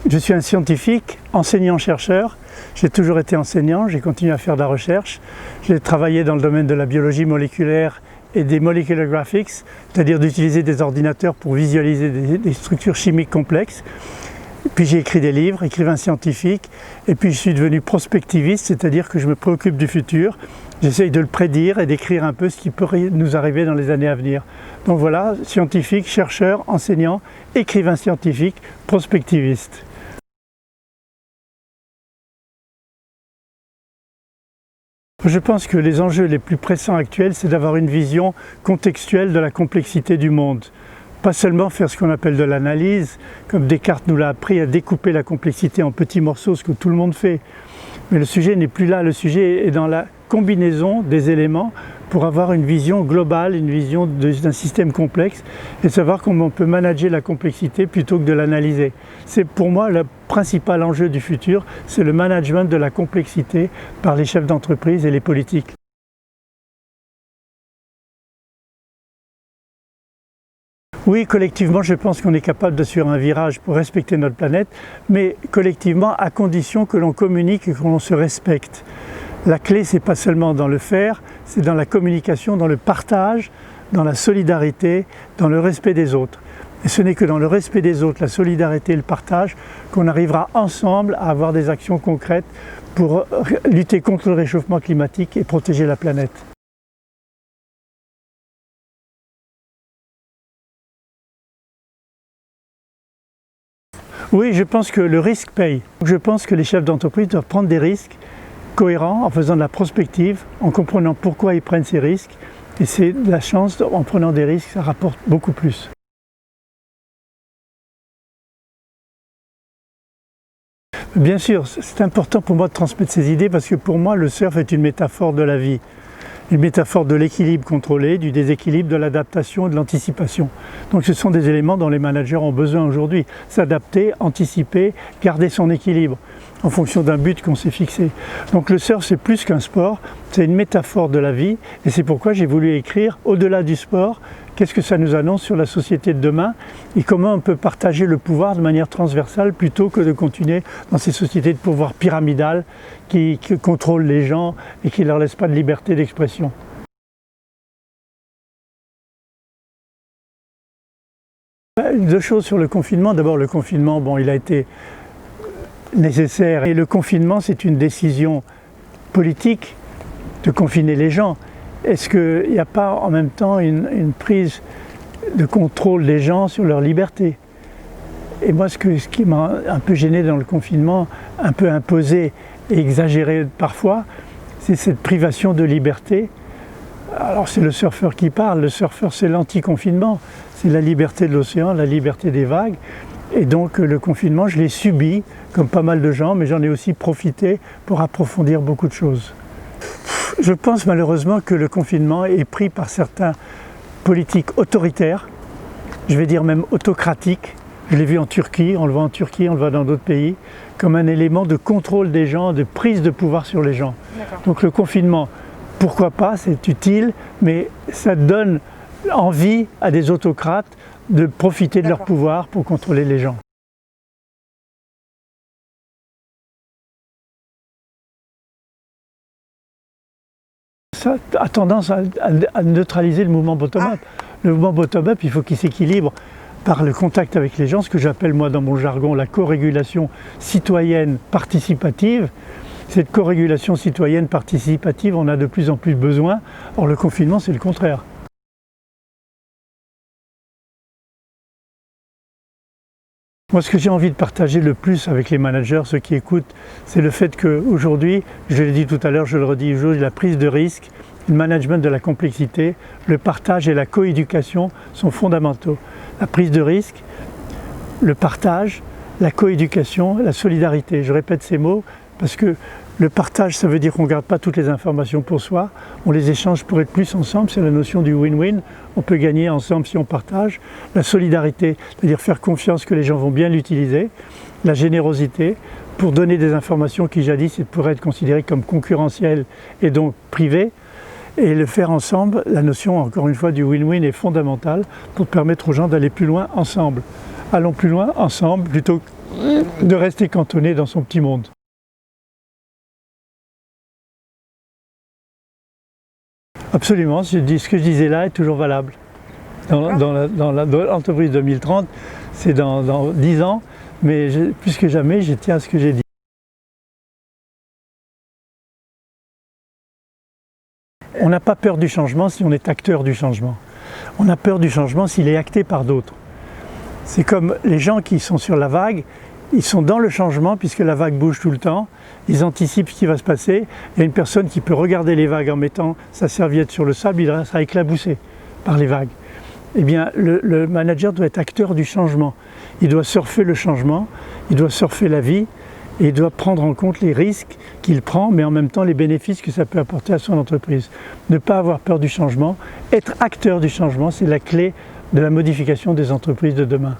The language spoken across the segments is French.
Je suis un scientifique, enseignant-chercheur. J'ai toujours été enseignant, j'ai continué à faire de la recherche. J'ai travaillé dans le domaine de la biologie moléculaire et des molecular graphics, c'est-à-dire d'utiliser des ordinateurs pour visualiser des structures chimiques complexes. Puis j'ai écrit des livres, écrivain scientifique, et puis je suis devenu prospectiviste, c'est-à-dire que je me préoccupe du futur. J'essaye de le prédire et d'écrire un peu ce qui pourrait nous arriver dans les années à venir. Donc voilà, scientifique, chercheur, enseignant, écrivain scientifique, prospectiviste. Je pense que les enjeux les plus pressants actuels, c'est d'avoir une vision contextuelle de la complexité du monde. Pas seulement faire ce qu'on appelle de l'analyse, comme Descartes nous l'a appris à découper la complexité en petits morceaux, ce que tout le monde fait. Mais le sujet n'est plus là, le sujet est dans la combinaison des éléments pour avoir une vision globale, une vision d'un système complexe et savoir comment on peut manager la complexité plutôt que de l'analyser. C'est pour moi le principal enjeu du futur, c'est le management de la complexité par les chefs d'entreprise et les politiques. Oui, collectivement, je pense qu'on est capable de suivre un virage pour respecter notre planète, mais collectivement, à condition que l'on communique et que l'on se respecte. La clé, c'est pas seulement dans le faire, c'est dans la communication, dans le partage, dans la solidarité, dans le respect des autres. Et ce n'est que dans le respect des autres, la solidarité et le partage, qu'on arrivera ensemble à avoir des actions concrètes pour lutter contre le réchauffement climatique et protéger la planète. Oui, je pense que le risque paye. Je pense que les chefs d'entreprise doivent prendre des risques cohérents en faisant de la prospective, en comprenant pourquoi ils prennent ces risques. Et c'est la chance, en prenant des risques, ça rapporte beaucoup plus. Bien sûr, c'est important pour moi de transmettre ces idées parce que pour moi, le surf est une métaphore de la vie. Une métaphore de l'équilibre contrôlé, du déséquilibre, de l'adaptation et de l'anticipation. Donc ce sont des éléments dont les managers ont besoin aujourd'hui. S'adapter, anticiper, garder son équilibre en fonction d'un but qu'on s'est fixé. Donc le surf, c'est plus qu'un sport, c'est une métaphore de la vie et c'est pourquoi j'ai voulu écrire au-delà du sport, qu'est-ce que ça nous annonce sur la société de demain et comment on peut partager le pouvoir de manière transversale plutôt que de continuer dans ces sociétés de pouvoir pyramidales qui contrôlent les gens et qui ne leur laissent pas de liberté d'expression. Deux choses sur le confinement. D'abord, le confinement, bon, il a été nécessaire et le confinement, c'est une décision politique de confiner les gens. Est-ce qu'il n'y a pas en même temps une prise de contrôle des gens sur leur liberté? Et moi, ce qui m'a un peu gêné dans le confinement, un peu imposé et exagéré parfois, c'est cette privation de liberté. Alors c'est le surfeur qui parle, le surfeur c'est l'anti-confinement, c'est la liberté de l'océan, la liberté des vagues. Et donc le confinement, je l'ai subi, comme pas mal de gens, mais j'en ai aussi profité pour approfondir beaucoup de choses. Je pense malheureusement que le confinement est pris par certains politiques autoritaires, je vais dire même autocratiques. Je l'ai vu en Turquie, on le voit en Turquie, on le voit dans d'autres pays, comme un élément de contrôle des gens, de prise de pouvoir sur les gens. Donc le confinement, pourquoi pas, c'est utile, mais ça donne envie à des autocrates de profiter de leur pouvoir pour contrôler les gens. Ça a tendance à neutraliser le mouvement bottom-up. Le mouvement bottom-up, il faut qu'il s'équilibre par le contact avec les gens, ce que j'appelle moi dans mon jargon la co-régulation citoyenne participative. Cette co-régulation citoyenne participative, on a de plus en plus besoin. Or le confinement, c'est le contraire. Moi, ce que j'ai envie de partager le plus avec les managers, ceux qui écoutent, c'est le fait qu'aujourd'hui, je l'ai dit tout à l'heure, je le redis aujourd'hui, la prise de risque, le management de la complexité, le partage et la coéducation sont fondamentaux. La prise de risque, le partage, la coéducation, la solidarité. Je répète ces mots parce que le partage, ça veut dire qu'on ne garde pas toutes les informations pour soi, on les échange pour être plus ensemble, c'est la notion du win-win, on peut gagner ensemble si on partage. La solidarité, c'est-à-dire faire confiance que les gens vont bien l'utiliser. La générosité, pour donner des informations qui jadis pourraient être considérées comme concurrentielles et donc privées. Et le faire ensemble, la notion encore une fois du win-win est fondamentale pour permettre aux gens d'aller plus loin ensemble. Allons plus loin ensemble plutôt de rester cantonné dans son petit monde. Absolument, ce que je disais là est toujours valable. Dans l'entreprise 2030, c'est dans 10 ans, mais plus que jamais, je tiens à ce que j'ai dit. On n'a pas peur du changement si on est acteur du changement. On a peur du changement s'il est acté par d'autres. C'est comme les gens qui sont sur la vague, ils sont dans le changement puisque la vague bouge tout le temps, ils anticipent ce qui va se passer. Il y a une personne qui peut regarder les vagues en mettant sa serviette sur le sable, il sera éclaboussé par les vagues. Eh bien, le manager doit être acteur du changement. Il doit surfer le changement, il doit surfer la vie et il doit prendre en compte les risques qu'il prend, mais en même temps les bénéfices que ça peut apporter à son entreprise. Ne pas avoir peur du changement, être acteur du changement, c'est la clé de la modification des entreprises de demain.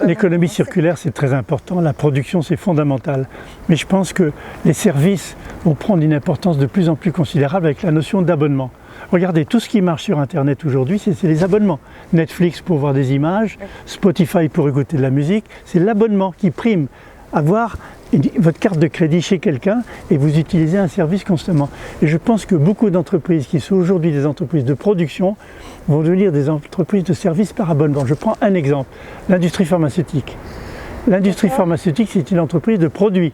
L'économie circulaire, c'est très important, la production, c'est fondamental. Mais je pense que les services vont prendre une importance de plus en plus considérable avec la notion d'abonnement. Regardez, tout ce qui marche sur Internet aujourd'hui, c'est les abonnements. Netflix pour voir des images, Spotify pour écouter de la musique, c'est l'abonnement qui prime. Avoir votre carte de crédit chez quelqu'un et vous utilisez un service constamment. Et je pense que beaucoup d'entreprises qui sont aujourd'hui des entreprises de production vont devenir des entreprises de services par abonnement. Je prends un exemple, l'industrie pharmaceutique. L'industrie pharmaceutique, c'est une entreprise de produits.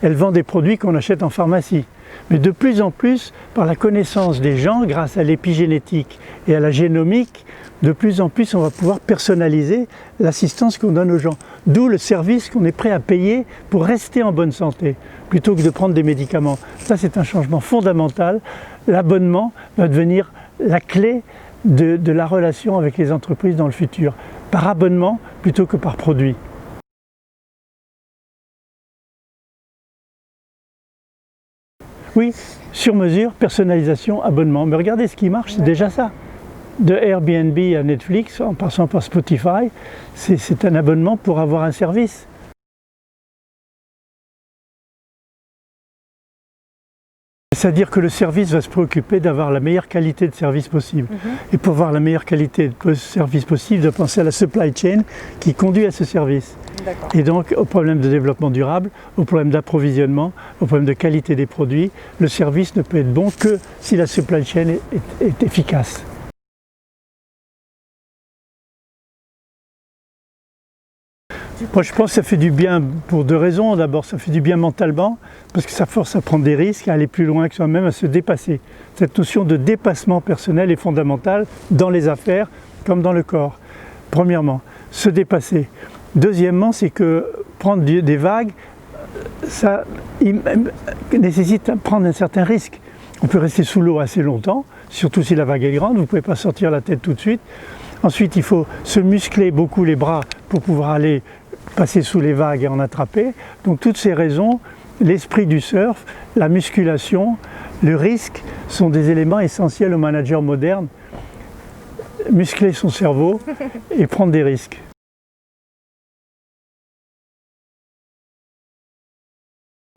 Elle vend des produits qu'on achète en pharmacie. Mais de plus en plus, par la connaissance des gens, grâce à l'épigénétique et à la génomique, de plus en plus on va pouvoir personnaliser l'assistance qu'on donne aux gens. D'où le service qu'on est prêt à payer pour rester en bonne santé, plutôt que de prendre des médicaments. Ça, c'est un changement fondamental. L'abonnement va devenir la clé de la relation avec les entreprises dans le futur. Par abonnement plutôt que par produit. Oui, sur mesure, personnalisation, abonnement. Mais regardez ce qui marche, c'est déjà ça. De Airbnb à Netflix, en passant par Spotify, c'est un abonnement pour avoir un service. C'est-à-dire que le service va se préoccuper d'avoir la meilleure qualité de service possible. Et pour avoir la meilleure qualité de service possible, de penser à la supply chain qui conduit à ce service. Et donc au problème de développement durable, au problème d'approvisionnement, au problème de qualité des produits, le service ne peut être bon que si la supply chain est efficace. Moi je pense que ça fait du bien pour deux raisons. D'abord ça fait du bien mentalement, parce que ça force à prendre des risques, à aller plus loin que soi-même, à se dépasser. Cette notion de dépassement personnel est fondamentale dans les affaires comme dans le corps. Premièrement, se dépasser. Deuxièmement, c'est que prendre des vagues, ça nécessite de prendre un certain risque. On peut rester sous l'eau assez longtemps, surtout si la vague est grande, vous ne pouvez pas sortir la tête tout de suite. Ensuite, il faut se muscler beaucoup les bras pour pouvoir aller passer sous les vagues et en attraper. Donc toutes ces raisons, l'esprit du surf, la musculation, le risque sont des éléments essentiels au manager moderne. Muscler son cerveau et prendre des risques.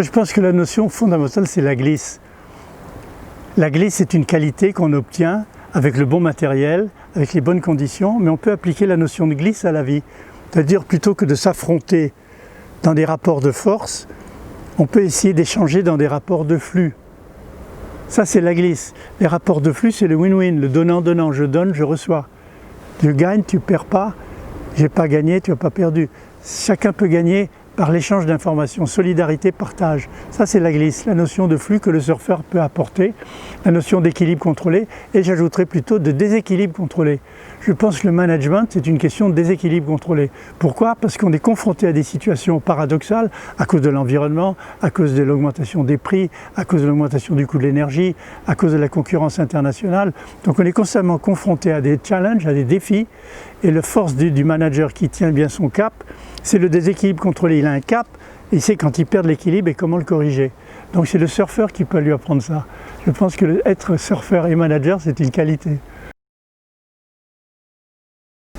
Je pense que la notion fondamentale, c'est la glisse. La glisse est une qualité qu'on obtient avec le bon matériel, avec les bonnes conditions, mais on peut appliquer la notion de glisse à la vie. C'est-à-dire, plutôt que de s'affronter dans des rapports de force, on peut essayer d'échanger dans des rapports de flux. Ça, c'est la glisse. Les rapports de flux, c'est le win-win, le donnant-donnant. Je donne, je reçois. Je gagne, tu ne perds pas. Je n'ai pas gagné, tu n'as pas perdu. Chacun peut gagner par l'échange d'informations, solidarité, partage. Ça, c'est la glisse, la notion de flux que le surfeur peut apporter, la notion d'équilibre contrôlé, et j'ajouterais plutôt de déséquilibre contrôlé. Je pense que le management, c'est une question de déséquilibre contrôlé. Pourquoi? Parce qu'on est confronté à des situations paradoxales à cause de l'environnement, à cause de l'augmentation des prix, à cause de l'augmentation du coût de l'énergie, à cause de la concurrence internationale. Donc on est constamment confronté à des challenges, à des défis, et la force du manager qui tient bien son cap, c'est le déséquilibre contrôlé. Il a un cap, et il sait quand il perd l'équilibre et comment le corriger. Donc c'est le surfeur qui peut lui apprendre ça. Je pense que être surfeur et manager, c'est une qualité.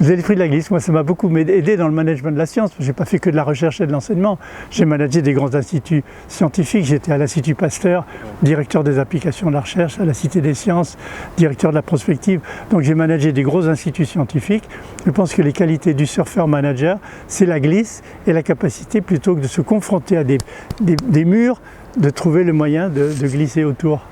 Les esprits de la glisse, moi ça m'a beaucoup aidé dans le management de la science. Je n'ai pas fait que de la recherche et de l'enseignement. J'ai managé des grands instituts scientifiques. J'étais à l'Institut Pasteur, directeur des applications de la recherche, à la Cité des Sciences, directeur de la prospective. Donc j'ai managé des gros instituts scientifiques. Je pense que les qualités du surfeur manager, c'est la glisse et la capacité, plutôt que de se confronter à des murs, de trouver le moyen de glisser autour.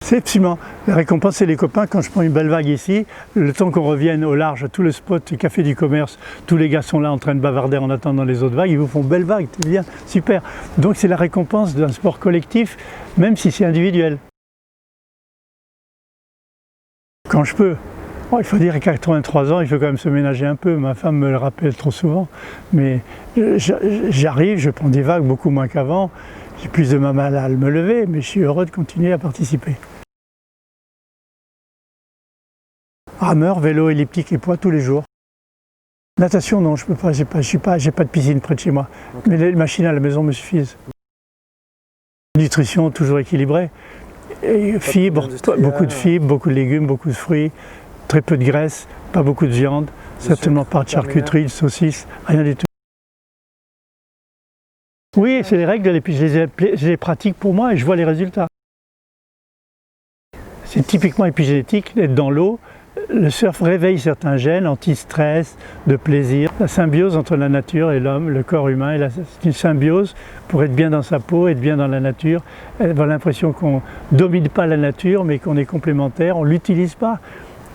C'est absolument. La récompense, c'est les copains. Quand je prends une belle vague ici, le temps qu'on revienne au large, tout le spot Café du Commerce, tous les gars sont là en train de bavarder en attendant les autres vagues, ils vous font belle vague, c'est bien, super. Donc c'est la récompense d'un sport collectif, même si c'est individuel. Quand je peux. Bon, il faut dire qu'à 83 ans, il faut quand même se ménager un peu. Ma femme me le rappelle trop souvent. Mais j'arrive, je prends des vagues beaucoup moins qu'avant. J'ai plus de mal à me lever, mais je suis heureux de continuer à participer. Rameur, vélo, elliptique et poids tous les jours. Natation, non, je peux pas, j'ai pas de piscine près de chez moi. Okay. Mais les machines à la maison me suffisent. Nutrition toujours équilibrée. Et fibres, beaucoup de fibres, beaucoup de légumes, beaucoup de fruits, très peu de graisse, pas beaucoup de viande, certainement pas de charcuterie, de saucisses, rien du tout. Oui, c'est les règles, et puis je les pratique pour moi et je vois les résultats. C'est typiquement épigénétique d'être dans l'eau. Le surf réveille certains gènes, anti-stress, de plaisir. La symbiose entre la nature et l'homme, le corps humain, c'est une symbiose pour être bien dans sa peau, être bien dans la nature, avoir l'impression qu'on ne domine pas la nature, mais qu'on est complémentaire, on ne l'utilise pas,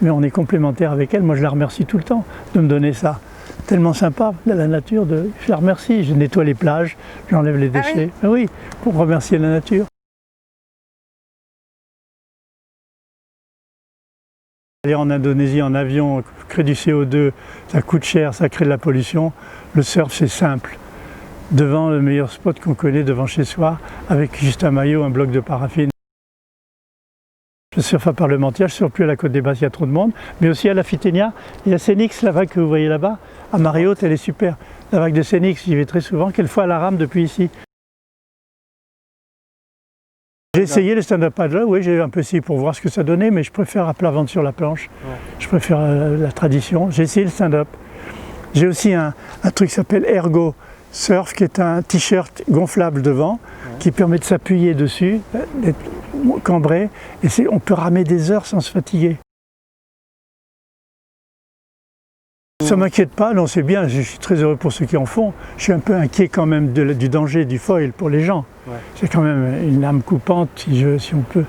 mais on est complémentaire avec elle. Moi, je la remercie tout le temps de me donner ça. Tellement sympa, la nature, je la remercie. Je nettoie les plages, j'enlève les déchets. Ah oui, pour remercier la nature. Aller en Indonésie en avion, crée du CO2, ça coûte cher, ça crée de la pollution. Le surf, c'est simple. Devant le meilleur spot qu'on connaît, devant chez soi, avec juste un maillot, un bloc de paraffine. Je surfe à Parlementière, je ne surfe plus à la Côte des Basses, il y a trop de monde, mais aussi à la Fiténia. Il y a Sénix, la vague que vous voyez là-bas, à marée haute, elle est super. La vague de Sénix, j'y vais très souvent, quelquefois à la rame depuis ici. J'ai essayé le stand-up paddle, oui, j'ai un peu essayé pour voir ce que ça donnait, mais je préfère à plat ventre sur la planche. Ouais. Je préfère la tradition. J'ai essayé le stand-up. J'ai aussi un truc qui s'appelle Ergo Surf, qui est un t-shirt gonflable devant, qui permet de s'appuyer dessus, d'être cambré, et on peut ramer des heures sans se fatiguer. Ça ne m'inquiète pas, non, c'est bien, je suis très heureux pour ceux qui en font. Je suis un peu inquiet quand même du danger du foil pour les gens. Ouais. C'est quand même une lame coupante, si on peut.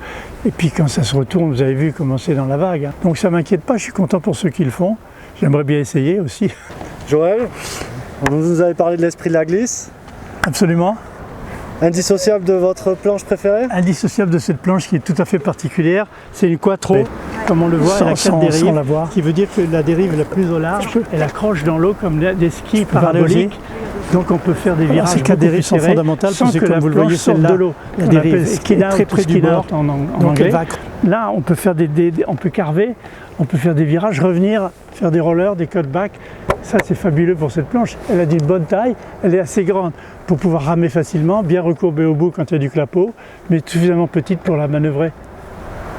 Et puis quand ça se retourne, vous avez vu comment c'est dans la vague. Hein. Donc ça ne m'inquiète pas, je suis content pour ceux qui le font. J'aimerais bien essayer aussi. Joël, vous nous avez parlé de l'esprit de la glisse. Absolument. Indissociable de votre planche préférée? Indissociable de cette planche qui est tout à fait particulière, c'est une quattro, comme on le voit, elle a 4 dérives, ce qui veut dire que la dérive la plus au large, elle accroche dans l'eau comme des skis paraboliques. Donc on peut faire des virages. Ces 4 dérives sont fondamentales parce que, comme vous le voyez, sorte de l'eau. La dérive est très près du bord en anglais. Là, on peut faire on peut carver, on peut faire des virages, revenir, faire des rollers, des cutbacks. Ça, c'est fabuleux pour cette planche. Elle a d'une bonne taille, elle est assez grande pour pouvoir ramer facilement, bien recourbée au bout quand il y a du clapot, mais suffisamment petite pour la manœuvrer.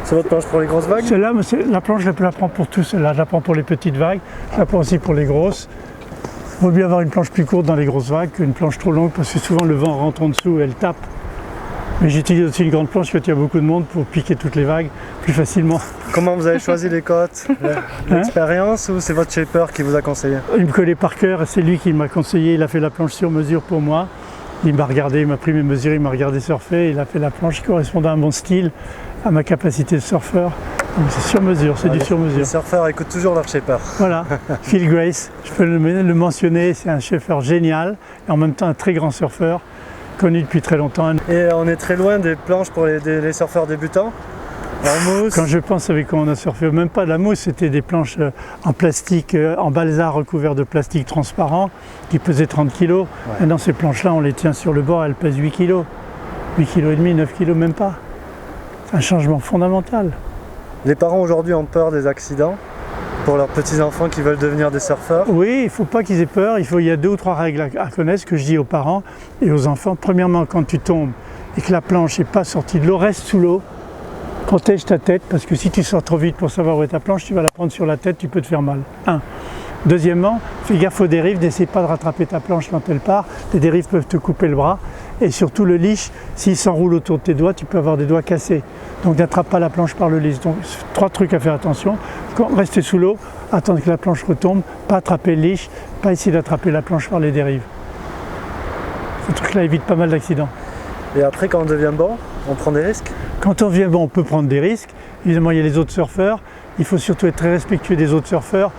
C'est votre planche pour les grosses vagues? Celle-là, la planche, je la prends pour tout. Celle-là, je la prends pour les petites vagues, je la prends aussi pour les grosses. Il vaut mieux avoir une planche plus courte dans les grosses vagues qu'une planche trop longue parce que souvent le vent rentre en dessous et elle tape. Mais j'utilise aussi une grande planche quand il y a beaucoup de monde pour piquer toutes les vagues plus facilement. Comment vous avez choisi les côtes? L'expérience ou c'est votre shaper qui vous a conseillé? Il me connaît par cœur, c'est lui qui m'a conseillé, il a fait la planche sur mesure pour moi. Il m'a regardé, il m'a pris mes mesures, il m'a regardé surfer, il a fait la planche qui correspondait à mon style, à ma capacité de surfeur. Donc c'est sur mesure, c'est du sur mesure. Les surfeurs écoutent toujours leur shaper. Voilà, Phil Grace, je peux le mentionner, c'est un shaper génial et en même temps un très grand surfeur, connu depuis très longtemps. Et on est très loin des planches pour les surfeurs débutants? En mousse. Quand je pense avec quoi on a surfé, même pas de la mousse, c'était des planches en plastique, en balsa recouvertes de plastique transparent qui pesaient 30 kg. Ouais. Maintenant ces planches-là, on les tient sur le bord, elles pèsent 8 kg. 8 kg et demi, 9 kg même pas. C'est un changement fondamental. Les parents aujourd'hui ont peur des accidents pour leurs petits-enfants qui veulent devenir des surfeurs? Oui, il ne faut pas qu'ils aient peur. Il y a 2 ou 3 règles à connaître que je dis aux parents et aux enfants. Premièrement, quand tu tombes et que la planche n'est pas sortie de l'eau, reste sous l'eau. Protège ta tête parce que si tu sors trop vite pour savoir où est ta planche, tu vas la prendre sur la tête, tu peux te faire mal. 1. Deuxièmement, fais gaffe aux dérives, n'essaie pas de rattraper ta planche quand elle part. Les dérives peuvent te couper le bras. Et surtout le leash, s'il s'enroule autour de tes doigts, tu peux avoir des doigts cassés. Donc n'attrape pas la planche par le leash. Donc 3 trucs à faire attention. Rester sous l'eau, attendre que la planche retombe, pas attraper le leash, pas essayer d'attraper la planche par les dérives. Ce truc-là évite pas mal d'accidents. Et après, quand on devient bon, on prend des risques? Quand on devient bon, on peut prendre des risques. Évidemment, il y a les autres surfeurs. Il faut surtout être très respectueux des autres surfeurs.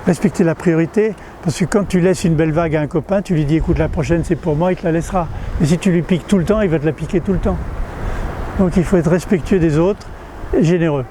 Respecter la priorité, parce que quand tu laisses une belle vague à un copain, tu lui dis écoute la prochaine c'est pour moi, il te la laissera. Mais si tu lui piques tout le temps, il va te la piquer tout le temps. Donc il faut être respectueux des autres et généreux.